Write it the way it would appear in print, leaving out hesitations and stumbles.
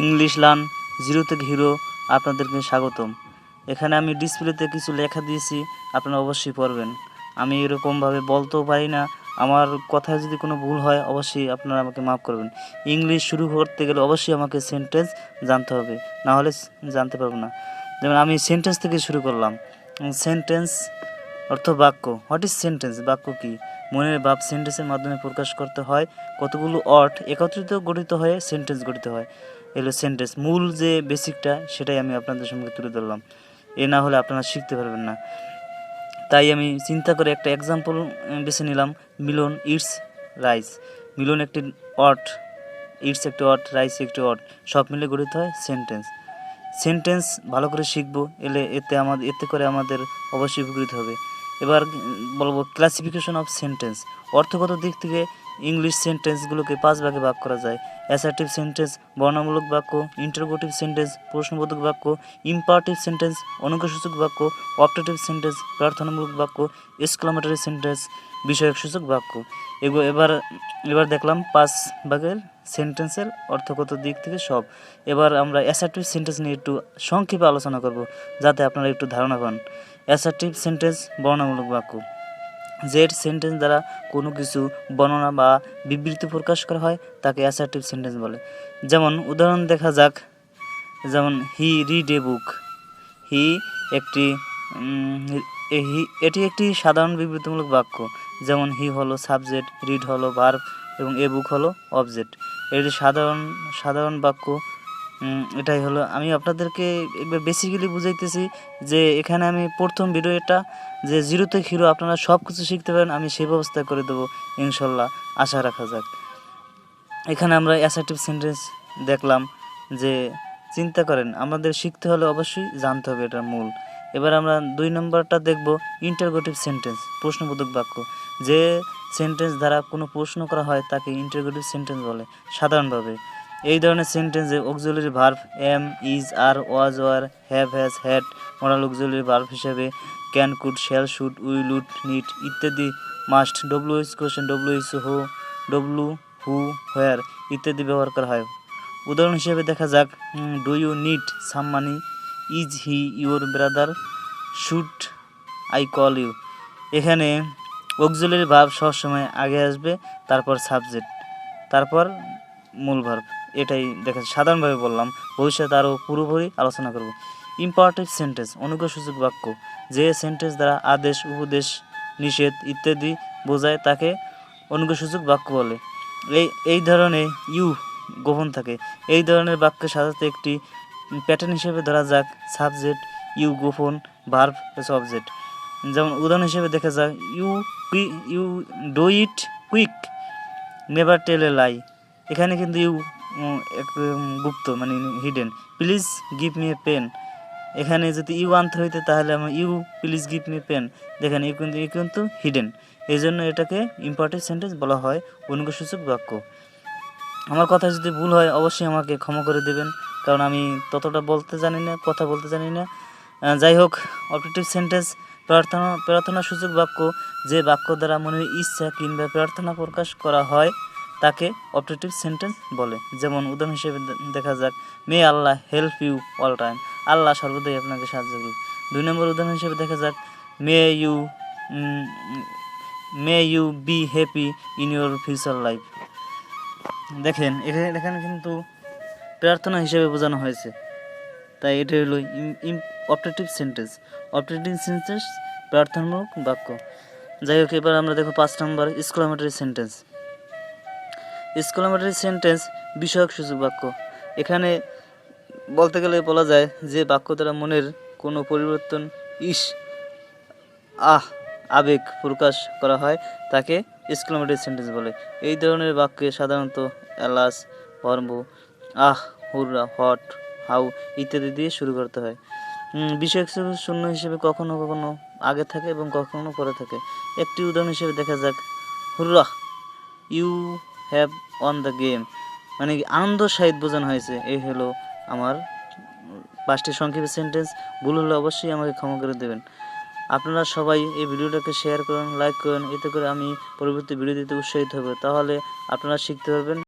English learn zero থেকে hero আপনাদেরকে স্বাগতম। এখানে আমি ডিসপ্লেতে কিছু লেখা দিয়েছি, আপনারা অবশ্যই পড়বেন। আমি এরকমভাবে বলতেও পারি না, আমার কথায় যদি কোনো ভুল হয় অবশ্যই আপনারা আমাকে মাফ করবেন। ইংলিশ শুরু করতে গেলে অবশ্যই আমাকে সেন্টেন্স জানতে হবে, না হলে জানতে পারবো না। যেমন আমি সেন্টেন্স থেকে শুরু করলাম। সেন্টেন্স অর্থ বাক্য। What is sentence? বাক্য কি? মনের ভাব সেন্টেন্সের মাধ্যমে প্রকাশ করতে হয়। কতগুলো অর্থ একত্রিত গঠিত হয়ে সেন্টেন্স গঠিত হয়, এগুলো সেন্টেন্স। মূল যে বেসিকটা সেটাই আমি আপনাদের সঙ্গে তুলে ধরলাম, এ না হলে আপনারা শিখতে পারবেন না। তাই আমি চিন্তা করে একটা এক্সাম্পল বেছে নিলাম। মিলন ইটস রাইস। মিলন একটি অর্থ, ইটস একটি অর্থ, রাইস একটি অর্থ, সব মিলে গঠিত হয় সেন্টেন্স। সেন্টেন্স ভালো করে শিখবো, এতে করে আমাদের অবশ্যই উপকৃত হবে। এবার বলবো ক্লাসিফিকেশন অফ সেন্টেন্স। অর্থগত দিক থেকে ইংলিশ সেন্টেন্সগুলোকে 5 ভাগে ভাগ করা যায়। অ্যাসার্টিভ সেন্টেন্স বর্ণনামূলক বাক্য, ইন্টারোগেটিভ সেন্টেন্স প্রশ্নবোধক বাক্য, ইম্পারেটিভ সেন্টেন্স অনুজ্ঞাসূচক বাক্য, অপটেটিভ সেন্টেন্স প্রার্থনামূলক বাক্য, এক্সক্লামেটরি সেন্টেন্স বিষয়ক সূচক বাক্য। এবার দেখলাম 5 ভাগের সেন্টেন্সের অর্থগত দিক থেকে সব। এবার আমরা অ্যাসার্টিভ সেন্টেন্স নিয়ে একটু সংক্ষেপে আলোচনা করব, যাতে আপনারা একটু ধারণা পান। অ্যাসার্টিভ সেন্টেন্স বর্ণনামূলক বাক্য। যে সেন্টেন্স দ্বারা কোনো কিছু বর্ণনা বা বিবৃতি প্রকাশ করা হয় তাকে অ্যাসার্টিভ সেন্টেন্স বলে। যেমন উদাহরণ দেখা যাক, যেমন হি রিড এ বুক। হি একটি এটি একটি সাধারণ বিবৃতিমূলক বাক্য। যেমন হি হলো সাবজেক্ট, রিড হলো ভার্ব এবং এ বুক হলো অবজেক্ট। এটি সাধারণ বাক্য। এটাই হলো, আমি আপনাদেরকে একবার বেসিক্যালি বুঝাইতেছি যে এখানে আমি প্রথম ভিডিওটা যে জিরো থেকে হিরো আপনারা সব কিছু শিখতে পারেন, আমি সেই ব্যবস্থা করে দেবো ইনশাল্লাহ, আশা রাখা যাক। এখানে আমরা অ্যাসার্টিভ সেন্টেন্স দেখলাম। যে চিন্তা করেন, আমাদের শিখতে হলে অবশ্যই জানতে হবে এটার মূল। এবার আমরা 2 নম্বরটা দেখব, ইন্টারোগেটিভ সেন্টেন্স প্রশ্নবোধক বাক্য। যে সেন্টেন্স দ্বারা কোনো প্রশ্ন করা হয় তাকে ইন্টারোগেটিভ সেন্টেন্স বলে সাধারণভাবে। এই ধরনের সেন্টেন্সে auxiliary verb am, is, are, was, were, have, has, had modal auxiliary verb হিসেবে can, could, shall, should, will, would, need ইত্যাদি, must, WH question, WH who, where ইত্যাদি ব্যবহার করা হয়। উদাহরণ হিসেবে দেখা যাক, do you need some money, is he your brother, should I call you. এখানে অক্সিলারি ভার্ব সবসময় আগে আসবে, তারপর সাবজেক্ট, তারপর মূল ভার্ব। এটাই দেখা সাধারণভাবে বললাম, ভবিষ্যতে আরও পুরোপুরি আলোচনা করব। ইম্পারেটিভ সেন্টেন্স অনুজ্ঞাসূচক বাক্য। যে সেন্টেন্স দ্বারা আদেশ, উপদেশ, নিষেধ ইত্যাদি বোঝায় তাকে অনুজ্ঞাসূচক বাক্য বলে। এই ধরনের ইউ গোপন থাকে। এই ধরনের বাক্য সাজাতে একটি প্যাটার্ন হিসেবে ধরা যাক, সাবজেক্ট ইউ গোপন, ভার্ব অবজেক্ট। যেমন উদাহরণ হিসেবে দেখা যাক, you do it quick, never tell a lie. এখানে কিন্তু ইউ গুপ্ত, মানে hidden. Please give me a pen. এখানে যদি ইউ আনতে হইতে তাহলে আমরা you please give me pen, দেখেন ইউ কিন্তু হিডেন। এই জন্য এটাকে ইম্পারেটিভ সেন্টেন্স বলা হয়, অনুজ্ঞাসূচক বাক্য। আমার কথা যদি ভুল হয় অবশ্যই আমাকে ক্ষমা করে দেবেন, কারণ আমি ততটা বলতে জানি না, কথা বলতে জানি না। যাই হোক, অপটেটিভ সেন্টেন্স প্রার্থনা সূচক বাক্য। যে বাক্য দ্বারা মনের ইচ্ছা কিংবা প্রার্থনা প্রকাশ করা হয় তাকে অপটেটিভ সেন্টেন্স বলে। যেমন উদাহরণ হিসেবে দেখা যাক, মে আল্লাহ হেল্প ইউ অল টাইম। আল্লাহ সর্বদাই আপনাকে সাহায্য করুক। 2 নম্বর উদাহরণ হিসেবে দেখা যাক, may you be happy in your future life. দেখেন এখানে কিন্তু প্রার্থনা হিসেবে বোঝানো হয়েছে, তাই এটা হলো অপটেটিভ সেন্টেন্স। অপটেটিভ সেন্টেন্স প্রার্থনামূলক বাক্য। যাই হোক, এবার আমরা দেখো 5 নম্বর এক্সক্লামেটরি সেন্টেন্স। এক্সক্লামেটরি সেন্টেন্স বিষয়ক সূচক বাক্য। এখানে বলতে গেলে বলা যায় যে বাক্য দ্বারা মনের কোনো পরিবর্তন, আবেগ প্রকাশ করা হয় তাকে এক্সক্লামেটরি সেন্টেন্স বলে। এই ধরনের বাক্যে সাধারণত এলাস, বর্ব, হুররা, হট, হাউ ইত্যাদি দিয়ে শুরু করতে হয়। বিষয়ক শূন্য হিসেবে কখনো কখনো আগে থাকে এবং কখনো পরে থাকে। একটি উদাহরণ হিসেবে দেখা যাক, hurrah you have won the game, মানে আনন্দ সহিত বোঝানো হয়েছে। এই হলো আমার 5টি সংক্ষেপে সেন্টেন্স। ভুল হলে অবশ্যই আমাকে ক্ষমা করে দেবেন। আপনারা সবাই এই ভিডিওটাকে শেয়ার করুন, লাইক করুন, এতে করে আমি পরবর্তী ভিডিও দিতে উৎসাহিত হব। তাহলে আপনারা শিখতে পারবেন।